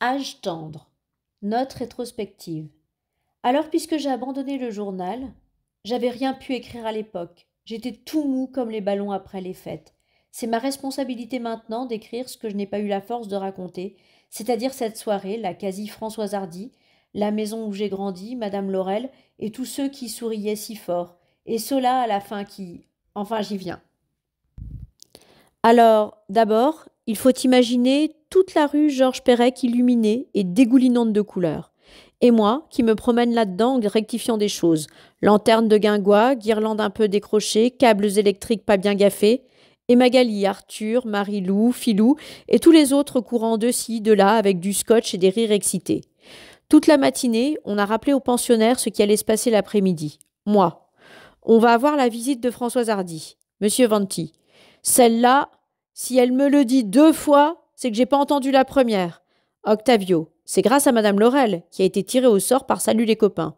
Âge tendre. Note rétrospective. Alors, puisque j'ai abandonné le journal, j'avais rien pu écrire à l'époque. J'étais tout mou comme les ballons après les fêtes. C'est ma responsabilité maintenant d'écrire ce que je n'ai pas eu la force de raconter, c'est-à-dire cette soirée, la quasi Françoise Hardy, la maison où j'ai grandi, Madame Laurel, et tous ceux qui souriaient si fort, et ceux-là à la fin qui... Enfin, j'y viens. Alors, d'abord, il faut imaginer toute la rue Georges Perec illuminée et dégoulinante de couleurs. Et moi, qui me promène là-dedans en rectifiant des choses. Lanterne de guingois, guirlande un peu décrochée, câbles électriques pas bien gaffés. Et Magali, Arthur, Marie-Lou, Filou et tous les autres courant de ci, de là avec du scotch et des rires excités. Toute la matinée, on a rappelé aux pensionnaires ce qui allait se passer l'après-midi. Moi, on va avoir la visite de Françoise Hardy. Monsieur Vanti. Celle-là, si elle me le dit 2 fois, c'est que j'ai pas entendu la première. Octavio. C'est grâce à Madame Laurel, qui a été tirée au sort par Salut les copains.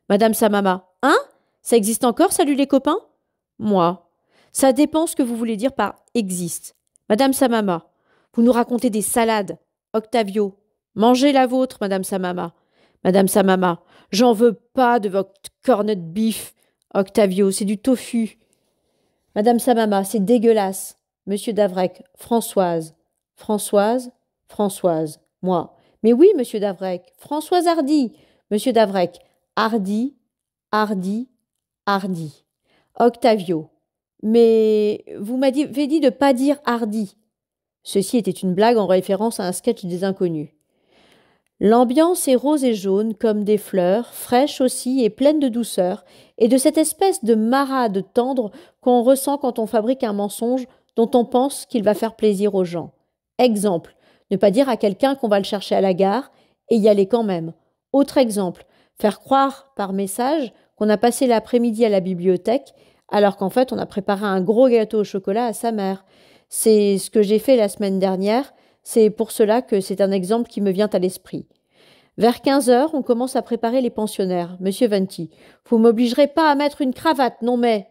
Madame Samama. Hein? Ça existe encore, Salut les copains? Moi. Ça dépend ce que vous voulez dire par existe. Madame Samama. Vous nous racontez des salades. Octavio. Mangez la vôtre, Madame Samama. Madame Samama. J'en veux pas de votre cornet de bif. Octavio, c'est du tofu. Madame Samama, c'est dégueulasse. Monsieur Davrec, Françoise. Françoise, Françoise. Moi. Mais oui, monsieur Davrec, Françoise Hardy. Monsieur Davrec, Hardy, Hardy, Hardy. Octavio. Mais vous m'avez dit de pas dire Hardy. Ceci était une blague en référence à un sketch des Inconnus. L'ambiance est rose et jaune comme des fleurs, fraîche aussi et pleine de douceur, et de cette espèce de marade tendre qu'on ressent quand on fabrique un mensonge dont on pense qu'il va faire plaisir aux gens. Exemple, ne pas dire à quelqu'un qu'on va le chercher à la gare et y aller quand même. Autre exemple, faire croire par message qu'on a passé l'après-midi à la bibliothèque alors qu'en fait on a préparé un gros gâteau au chocolat à sa mère. C'est ce que j'ai fait la semaine dernière, c'est pour cela que c'est un exemple qui me vient à l'esprit. Vers 15 heures, on commence à préparer les pensionnaires. Monsieur Venti, vous m'obligerez pas à mettre une cravate, non mais...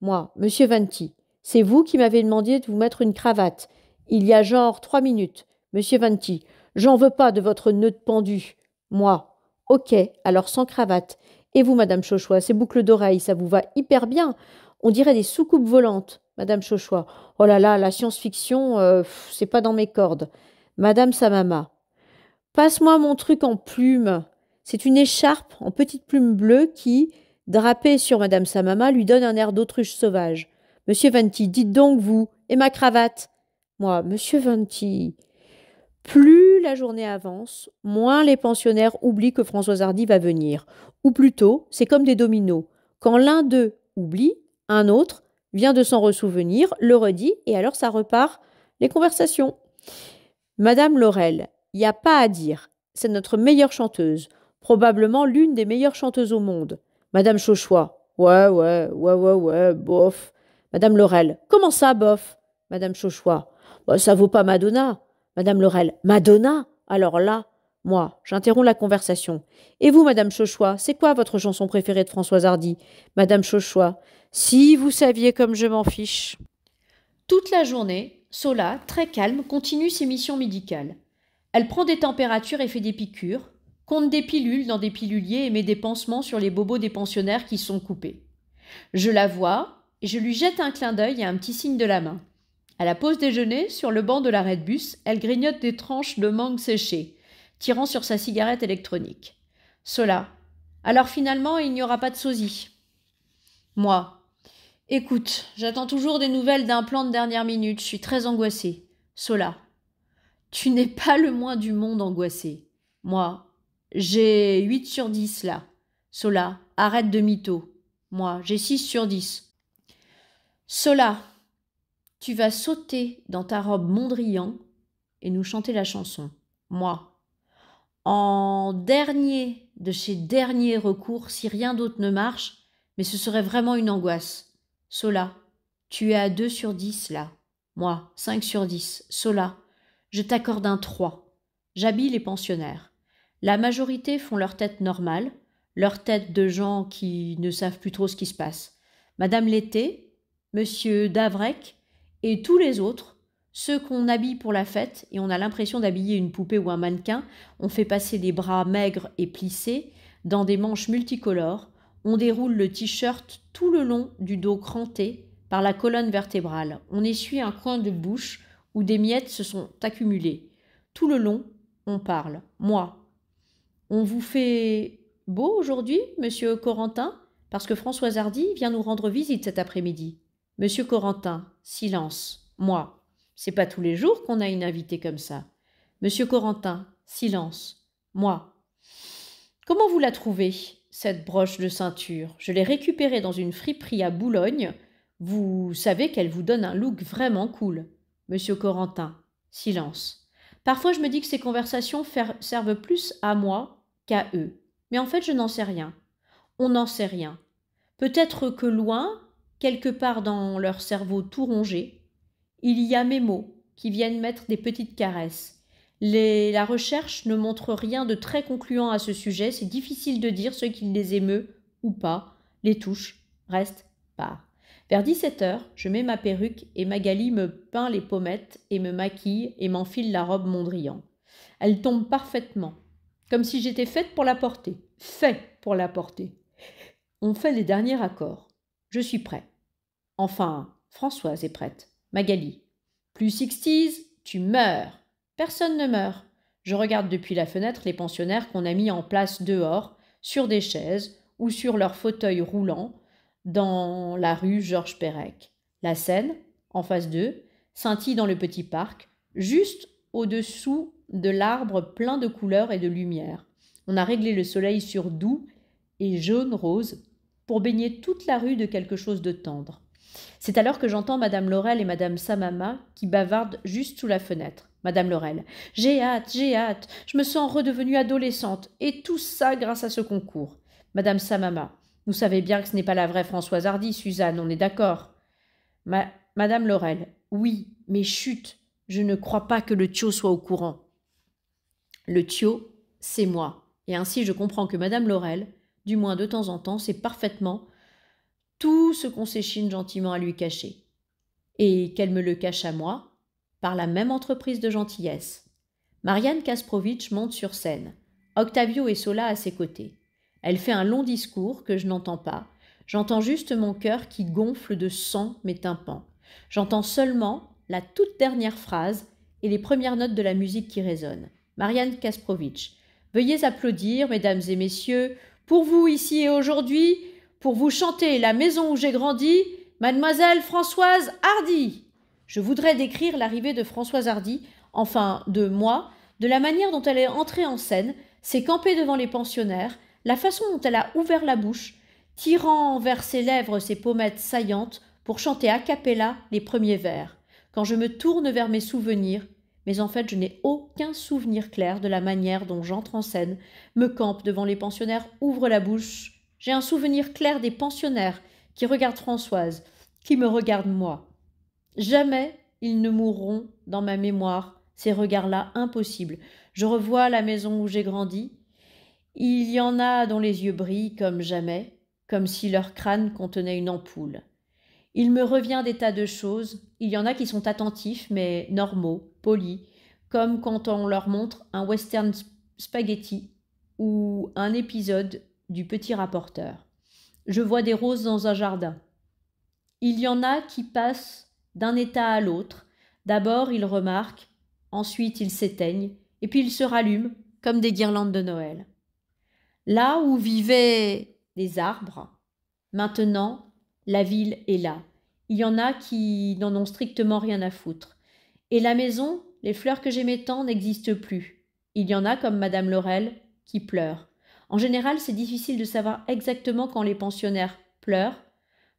Moi, Monsieur Venti, c'est vous qui m'avez demandé de vous mettre une cravate. Il y a genre 3 minutes. Monsieur Venti, j'en veux pas de votre nœud de pendu. Moi, ok, alors sans cravate. Et vous, Madame Chauchois, ces boucles d'oreilles, ça vous va hyper bien. On dirait des soucoupes volantes. Madame Chauchois, oh là là, la science-fiction, c'est pas dans mes cordes. Madame Samama, passe-moi mon truc en plume. C'est une écharpe en petite plume bleue qui, drapée sur Madame Samama, lui donne un air d'autruche sauvage. Monsieur Venti, dites donc, vous, et ma cravate? Moi, Monsieur Venti. Plus la journée avance, moins les pensionnaires oublient que Françoise Hardy va venir. Ou plutôt, c'est comme des dominos. Quand l'un d'eux oublie, un autre vient de s'en ressouvenir, le redit, et alors ça repart les conversations. Madame Laurel, il n'y a pas à dire. C'est notre meilleure chanteuse. Probablement l'une des meilleures chanteuses au monde. Madame Chauchois. Ouais, bof. Madame Laurel. Comment ça, bof? Madame Chauchois. Bah, ça vaut pas Madonna. Madame Laurel. Madonna? Alors là, moi, j'interromps la conversation. Et vous, Madame Chauchois, c'est quoi votre chanson préférée de Françoise Hardy? Madame Chauchois. Si vous saviez comme je m'en fiche. Toute la journée, Sola, très calme, continue ses missions médicales. Elle prend des températures et fait des piqûres, compte des pilules dans des piluliers et met des pansements sur les bobos des pensionnaires qui sont coupés. Je la vois et je lui jette un clin d'œil et un petit signe de la main. À la pause déjeuner, sur le banc de l'arrêt de bus, elle grignote des tranches de mangue séchées, tirant sur sa cigarette électronique. Sola. Alors finalement, il n'y aura pas de sosie. Moi. Écoute, j'attends toujours des nouvelles d'un plan de dernière minute, je suis très angoissée. Sola. Tu n'es pas le moins du monde angoissé. Moi, j'ai 8 sur 10 là. Sola, arrête de mytho. Moi, j'ai 6 sur 10. Sola, tu vas sauter dans ta robe Mondrian et nous chanter la chanson. Moi, en dernier de chez derniers recours, si rien d'autre ne marche, mais ce serait vraiment une angoisse. Sola, tu es à 2 sur 10 là. Moi, 5 sur 10. Sola, je t'accorde un 3. J'habille les pensionnaires. La majorité font leur tête normale, leur tête de gens qui ne savent plus trop ce qui se passe. Madame Letté, Monsieur Davrec et tous les autres ceux qu'on habille pour la fête, et on a l'impression d'habiller une poupée ou un mannequin. On fait passer des bras maigres et plissés dans des manches multicolores. On déroule le t-shirt tout le long du dos cranté par la colonne vertébrale. On essuie un coin de bouche où des miettes se sont accumulées. Tout le long, on parle. Moi. On vous fait beau aujourd'hui, monsieur Corentin, parce que Françoise Hardy vient nous rendre visite cet après-midi. Monsieur Corentin, silence. Moi. C'est pas tous les jours qu'on a une invitée comme ça. Monsieur Corentin, silence. Moi. Comment vous la trouvez, cette broche de ceinture? Je l'ai récupérée dans une friperie à Boulogne. Vous savez qu'elle vous donne un look vraiment cool. Monsieur Corentin, silence. Parfois je me dis que ces conversations servent plus à moi qu'à eux. Mais en fait je n'en sais rien. On n'en sait rien. Peut-être que loin, quelque part dans leur cerveau tout rongé, il y a mes mots qui viennent mettre des petites caresses. La recherche ne montre rien de très concluant à ce sujet. C'est difficile de dire ce qui les émeut ou pas. Les touches restent part. Vers 17h, je mets ma perruque et Magali me peint les pommettes et me maquille et m'enfile la robe Mondrian. Elle tombe parfaitement, comme si j'étais faite pour la porter. Fait pour la porter. On fait les derniers accords. Je suis prêt. Enfin, Françoise est prête. Magali. Plus 60s, tu meurs. Personne ne meurt. Je regarde depuis la fenêtre les pensionnaires qu'on a mis en place dehors, sur des chaises ou sur leurs fauteuils roulants, dans la rue Georges Perec. La Seine, en face d'eux, scintille dans le petit parc, juste au-dessous de l'arbre plein de couleurs et de lumière. On a réglé le soleil sur doux et jaune-rose pour baigner toute la rue de quelque chose de tendre. C'est alors que j'entends Madame Laurel et Madame Samama qui bavardent juste sous la fenêtre. Madame Laurel. J'ai hâte, je me sens redevenue adolescente, et tout ça grâce à ce concours. Madame Samama. Vous savez bien que ce n'est pas la vraie Françoise Hardy, Suzanne, on est d'accord. Madame Laurel. Oui, mais chut, je ne crois pas que le Thio soit au courant. Le Thio, c'est moi. Et ainsi je comprends que Madame Laurel, du moins de temps en temps, sait parfaitement tout ce qu'on s'échine gentiment à lui cacher. Et qu'elle me le cache à moi, par la même entreprise de gentillesse. Marianne Kasprowitch monte sur scène. Octavio et Sola à ses côtés. Elle fait un long discours que je n'entends pas. J'entends juste mon cœur qui gonfle de sang mes tympans. J'entends seulement la toute dernière phrase et les premières notes de la musique qui résonnent. Marianne Kasprowitch. Veuillez applaudir, mesdames et messieurs, pour vous ici et aujourd'hui, pour vous chanter La maison où j'ai grandi, Mademoiselle Françoise Hardy. Je voudrais décrire l'arrivée de Françoise Hardy, enfin de moi, de la manière dont elle est entrée en scène, s'est campée devant les pensionnaires, la façon dont elle a ouvert la bouche, tirant vers ses lèvres ses pommettes saillantes pour chanter a cappella les premiers vers. Quand je me tourne vers mes souvenirs, mais en fait je n'ai aucun souvenir clair de la manière dont j'entre en scène, me campe devant les pensionnaires, ouvre la bouche. J'ai un souvenir clair des pensionnaires qui regardent Françoise, qui me regardent moi. Jamais ils ne mourront dans ma mémoire, ces regards-là impossibles. Je revois la maison où j'ai grandi. Il y en a dont les yeux brillent comme jamais, comme si leur crâne contenait une ampoule. Il me revient des tas de choses. Il y en a qui sont attentifs, mais normaux, polis, comme quand on leur montre un western spaghetti ou un épisode du Petit Rapporteur. Je vois des roses dans un jardin. Il y en a qui passent d'un état à l'autre. D'abord, ils remarquent, ensuite ils s'éteignent, et puis ils se rallument comme des guirlandes de Noël. Là où vivaient des arbres, maintenant, la ville est là. Il y en a qui n'en ont strictement rien à foutre. Et la maison, les fleurs que j'aimais tant n'existent plus. Il y en a, comme Madame Laurel, qui pleurent. En général, c'est difficile de savoir exactement quand les pensionnaires pleurent,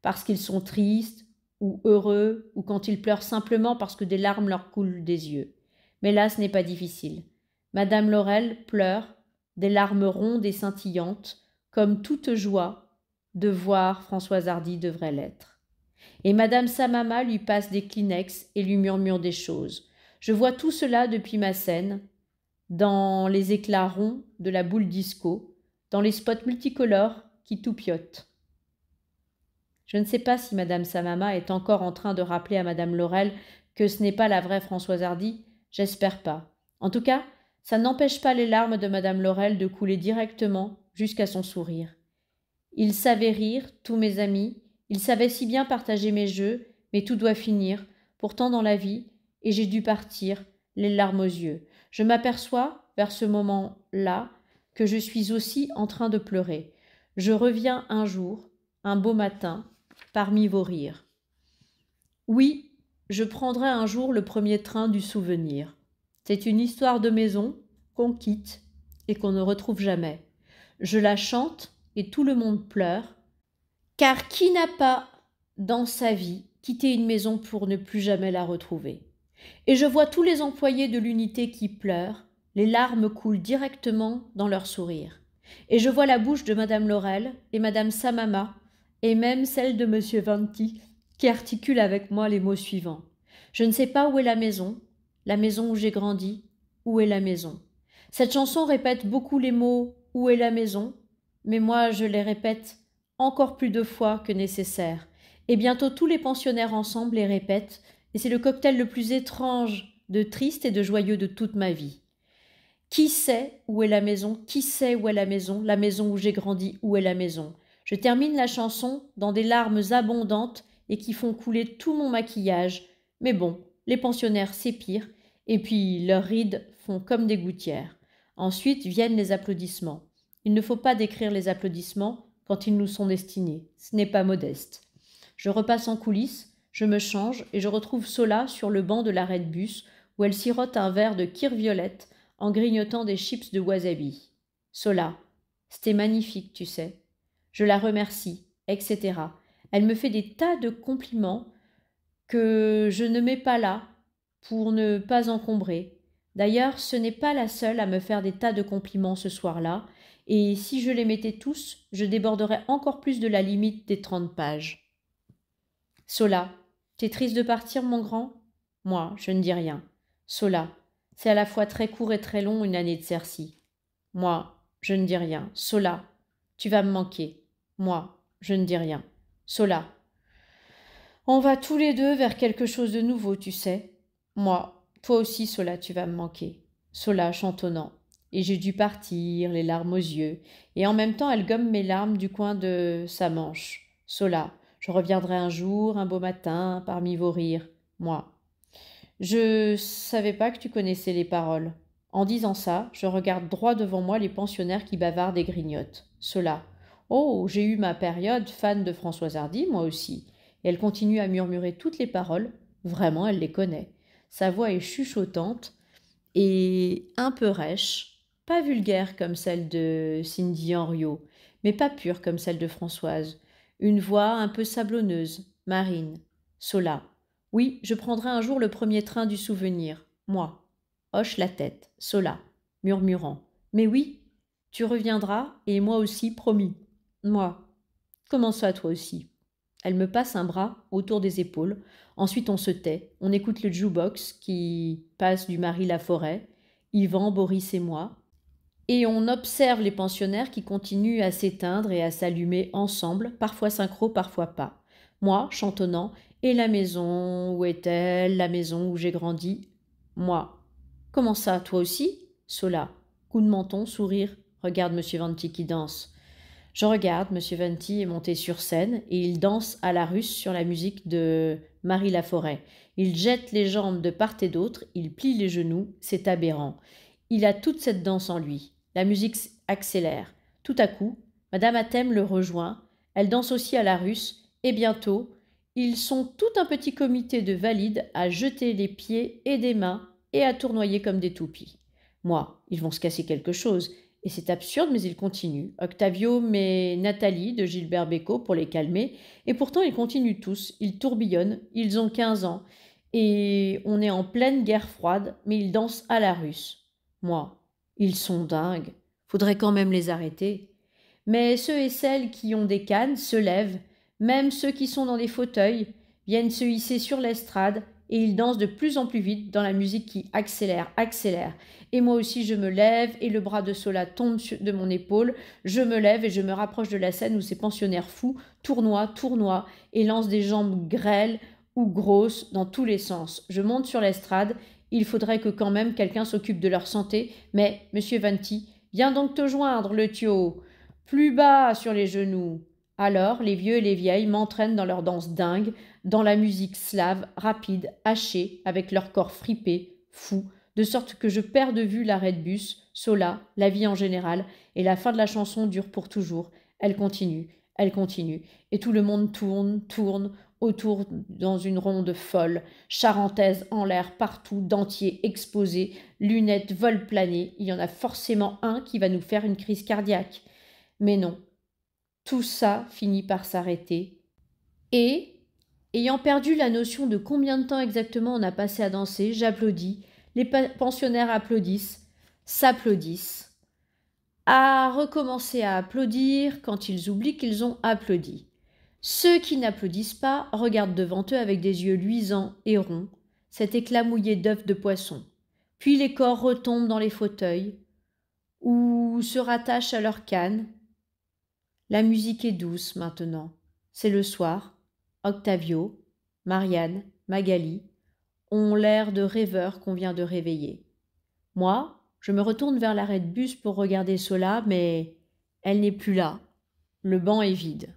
parce qu'ils sont tristes ou heureux, ou quand ils pleurent simplement parce que des larmes leur coulent des yeux. Mais là, ce n'est pas difficile. Madame Laurel pleure, des larmes rondes et scintillantes, comme toute joie de voir Françoise Hardy devrait l'être. Et Madame Samama lui passe des Kleenex et lui murmure des choses. Je vois tout cela depuis ma scène, dans les éclats ronds de la boule disco, dans les spots multicolores qui toupiotent. Je ne sais pas si Madame Samama est encore en train de rappeler à Madame Laurel que ce n'est pas la vraie Françoise Hardy? J'espère pas. En tout cas, ça n'empêche pas les larmes de madame Laurel de couler directement jusqu'à son sourire. Ils savaient rire, tous mes amis, ils savaient si bien partager mes jeux, mais tout doit finir, pourtant dans la vie, et j'ai dû partir, les larmes aux yeux. Je m'aperçois, vers ce moment-là, que je suis aussi en train de pleurer. Je reviens un jour, un beau matin, parmi vos rires. Oui, je prendrai un jour le premier train du souvenir. C'est une histoire de maison qu'on quitte et qu'on ne retrouve jamais. Je la chante et tout le monde pleure, car qui n'a pas, dans sa vie, quitté une maison pour ne plus jamais la retrouver? Et je vois tous les employés de l'unité qui pleurent, les larmes coulent directement dans leurs sourires. Et je vois la bouche de madame Laurel et madame Samama, et même celle de monsieur Vanti, qui articule avec moi les mots suivants. Je ne sais pas où est la maison où j'ai grandi, où est la maison. Cette chanson répète beaucoup les mots « où est la maison ?» mais moi je les répète encore plus de fois que nécessaire. Et bientôt tous les pensionnaires ensemble les répètent, et c'est le cocktail le plus étrange, de triste et de joyeux de toute ma vie. Qui sait où est la maison? Qui sait où est la maison où j'ai grandi, où est la maison? Je termine la chanson dans des larmes abondantes et qui font couler tout mon maquillage. Mais bon, les pensionnaires c'est pire, et puis leurs rides font comme des gouttières. Ensuite viennent les applaudissements. Il ne faut pas décrire les applaudissements quand ils nous sont destinés. Ce n'est pas modeste. Je repasse en coulisses, je me change et je retrouve Sola sur le banc de l'arrêt de bus où elle sirote un verre de kir violette en grignotant des chips de wasabi. Sola, c'était magnifique, tu sais. Je la remercie, etc. Elle me fait des tas de compliments que je ne mets pas là pour ne pas encombrer. D'ailleurs, ce n'est pas la seule à me faire des tas de compliments ce soir-là, et si je les mettais tous, je déborderais encore plus de la limite des 30 pages. Sola, t'es triste de partir, mon grand? Moi, je ne dis rien. Sola, c'est à la fois très court et très long une année de Cercy. Moi, je ne dis rien. Sola, tu vas me manquer. Moi, je ne dis rien. Sola, on va tous les deux vers quelque chose de nouveau, tu sais. Moi, toi aussi, Sola, tu vas me manquer. Sola chantonnant. Et j'ai dû partir, les larmes aux yeux, et en même temps elle gomme mes larmes du coin de sa manche. Sola, je reviendrai un jour, un beau matin, parmi vos rires. Moi. Je savais pas que tu connaissais les paroles. En disant ça, je regarde droit devant moi les pensionnaires qui bavardent et grignotent. Cela. Oh, j'ai eu ma période fan de Françoise Hardy, moi aussi. Et elle continue à murmurer toutes les paroles. Vraiment, elle les connaît. Sa voix est chuchotante et un peu rêche, pas vulgaire comme celle de Cindy Henriot, mais pas pure comme celle de Françoise. Une voix un peu sablonneuse, marine. Sola. Oui, je prendrai un jour le premier train du souvenir. Moi. Hoche la tête. Sola. Murmurant. Mais oui, tu reviendras, et moi aussi, promis. Moi. Comment ça, toi aussi? Elle me passe un bras autour des épaules. Ensuite, on se tait. On écoute le jukebox qui passe du Marie Laforêt, Yvan, Boris et moi. Et on observe les pensionnaires qui continuent à s'éteindre et à s'allumer ensemble, parfois synchro, parfois pas. Moi, chantonnant, et la maison, où est-elle? La maison où j'ai grandi? Moi. Comment ça, toi aussi? Sola. Coup de menton, sourire. Regarde monsieur Vanti qui danse. Je regarde, monsieur Vanti est monté sur scène et il danse à la russe sur la musique de Marie Laforêt. Il jette les jambes de part et d'autre, il plie les genoux, c'est aberrant. Il a toute cette danse en lui. La musique accélère. Tout à coup, madame Athème le rejoint. Elle danse aussi à la russe et bientôt, ils sont tout un petit comité de valides à jeter les pieds et des mains et à tournoyer comme des toupies. Moi, ils vont se casser quelque chose. Et c'est absurde, mais ils continuent. Octavio met Nathalie de Gilbert Bécaud pour les calmer. Et pourtant, ils continuent tous. Ils tourbillonnent. Ils ont 15 ans. Et on est en pleine guerre froide, mais ils dansent à la russe. Moi, ils sont dingues. Faudrait quand même les arrêter. Mais ceux et celles qui ont des cannes se lèvent. Même ceux qui sont dans des fauteuils viennent se hisser sur l'estrade et ils dansent de plus en plus vite dans la musique qui accélère, accélère. Et moi aussi je me lève et le bras de Sola tombe de mon épaule. Je me lève et je me rapproche de la scène où ces pensionnaires fous tournoient et lancent des jambes grêles ou grosses dans tous les sens. Je monte sur l'estrade, il faudrait que quand même quelqu'un s'occupe de leur santé, mais, monsieur Vanti, viens donc te joindre, le Thio. Plus bas sur les genoux. Alors, les vieux et les vieilles m'entraînent dans leur danse dingue, dans la musique slave, rapide, hachée, avec leur corps fripé, fou, de sorte que je perds de vue l'arrêt de bus, Sola, la vie en général, et la fin de la chanson dure pour toujours. Elle continue, et tout le monde tourne, autour dans une ronde folle, charentaise en l'air partout, dentier exposé, lunettes vol planées, il y en a forcément un qui va nous faire une crise cardiaque. Mais non, tout ça finit par s'arrêter, et, ayant perdu la notion de combien de temps exactement on a passé à danser, j'applaudis, les pensionnaires applaudissent, s'applaudissent, à recommencer à applaudir quand ils oublient qu'ils ont applaudi. Ceux qui n'applaudissent pas regardent devant eux avec des yeux luisants et ronds, cet éclat mouillé d'œufs de poisson. Puis les corps retombent dans les fauteuils ou se rattachent à leur canne. La musique est douce maintenant. C'est le soir. Octavio, Marianne, Magali ont l'air de rêveurs qu'on vient de réveiller. Moi, je me retourne vers l'arrêt de bus pour regarder Sola, mais elle n'est plus là. Le banc est vide.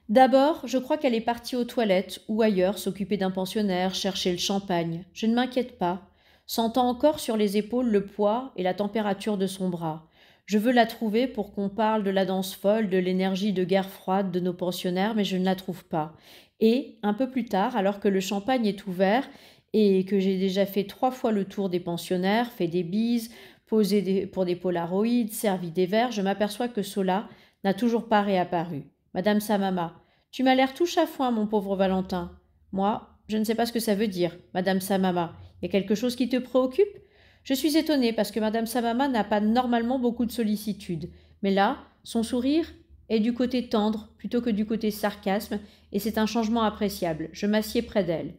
D'abord, je crois qu'elle est partie aux toilettes ou ailleurs s'occuper d'un pensionnaire, chercher le champagne. Je ne m'inquiète pas, sentant encore sur les épaules le poids et la température de son bras. Je veux la trouver pour qu'on parle de la danse folle, de l'énergie de guerre froide de nos pensionnaires, mais je ne la trouve pas. Et, un peu plus tard, alors que le champagne est ouvert et que j'ai déjà fait 3 fois le tour des pensionnaires, fait des bises, posé pour des polaroïdes, servi des verres, je m'aperçois que Sola n'a toujours pas réapparu. Madame Samama, tu m'as l'air tout chafouin, mon pauvre Valentin. Moi, je ne sais pas ce que ça veut dire, Madame Samama. Il y a quelque chose qui te préoccupe? Je suis étonnée parce que Madame Samama n'a pas normalement beaucoup de sollicitude. Mais là, son sourire est du côté tendre plutôt que du côté sarcasme, et c'est un changement appréciable. Je m'assieds près d'elle.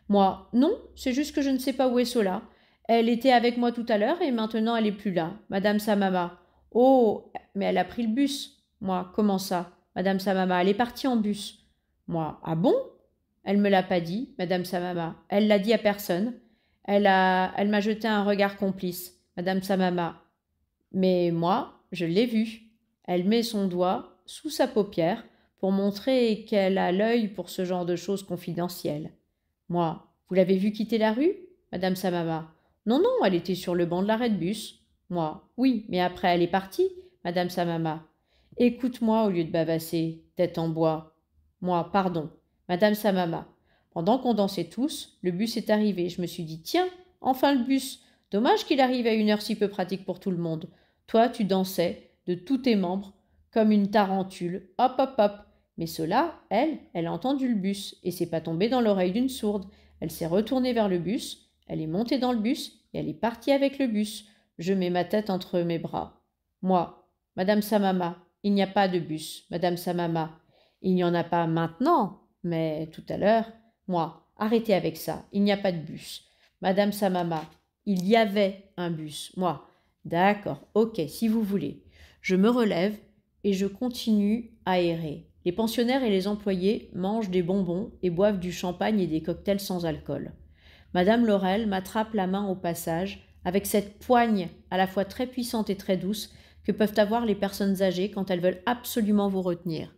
Moi, non, c'est juste que je ne sais pas où est Sola. Elle était avec moi tout à l'heure et maintenant elle est plus là. Madame Samama. Oh, mais elle a pris le bus. Moi, comment ça? Madame Samama, elle est partie en bus. Moi, ah bon? Elle me l'a pas dit, Madame Samama. Elle l'a dit à personne. Elle m'a jeté un regard complice, Madame Samama. Mais moi, je l'ai vue. Elle met son doigt sous sa paupière pour montrer qu'elle a l'œil pour ce genre de choses confidentielles. Moi, vous l'avez vue quitter la rue, Madame Samama? Non, non, elle était sur le banc de l'arrêt de bus. Moi, oui, mais après elle est partie, Madame Samama. Écoute-moi au lieu de bavasser, tête en bois. Moi, pardon, Madame Samama. Pendant qu'on dansait tous, le bus est arrivé. Je me suis dit, tiens, enfin le bus. Dommage qu'il arrive à une heure si peu pratique pour tout le monde. Toi, tu dansais, de tous tes membres, comme une tarentule. Hop, hop, hop. Mais cela, elle a entendu le bus, et c'est pas tombé dans l'oreille d'une sourde. Elle s'est retournée vers le bus, elle est montée dans le bus, et elle est partie avec le bus. Je mets ma tête entre mes bras. Moi, Madame Samama, il n'y a pas de bus, Madame Samama. Il n'y en a pas maintenant, mais tout à l'heure. Moi, arrêtez avec ça, il n'y a pas de bus. Madame Samama, il y avait un bus. Moi, d'accord, ok, si vous voulez. Je me relève et je continue à errer. Les pensionnaires et les employés mangent des bonbons et boivent du champagne et des cocktails sans alcool. Madame Laurel m'attrape la main au passage, avec cette poigne à la fois très puissante et très douce que peuvent avoir les personnes âgées quand elles veulent absolument vous retenir.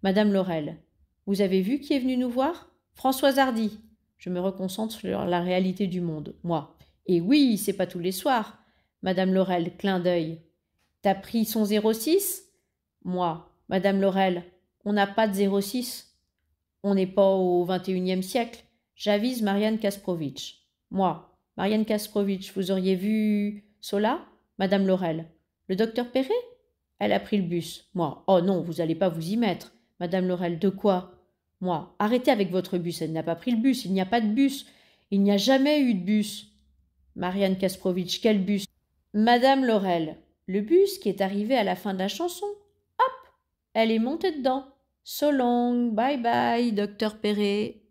Madame Laurel, vous avez vu qui est venu nous voir? Françoise Hardy. Je me reconcentre sur la réalité du monde, moi. Et oui, c'est pas tous les soirs. Madame Laurel, clin d'œil. T'as pris son 06? Moi, Madame Laurel, on n'a pas de 06. On n'est pas au XXIe siècle. J'avise Marianne Kasprowitch. Moi, Marianne Kasprowitch, vous auriez vu Sola? Madame Laurel. Le docteur Perret? Elle a pris le bus. Moi, oh non, vous allez pas vous y mettre. Madame Laurel, de quoi? Moi, arrêtez avec votre bus, elle n'a pas pris le bus, il n'y a pas de bus. Il n'y a jamais eu de bus. Marianne Kasprowitch, quel bus? Madame Laurel, le bus qui est arrivé à la fin de la chanson. Hop, elle est montée dedans. So long, bye bye, docteur Perret.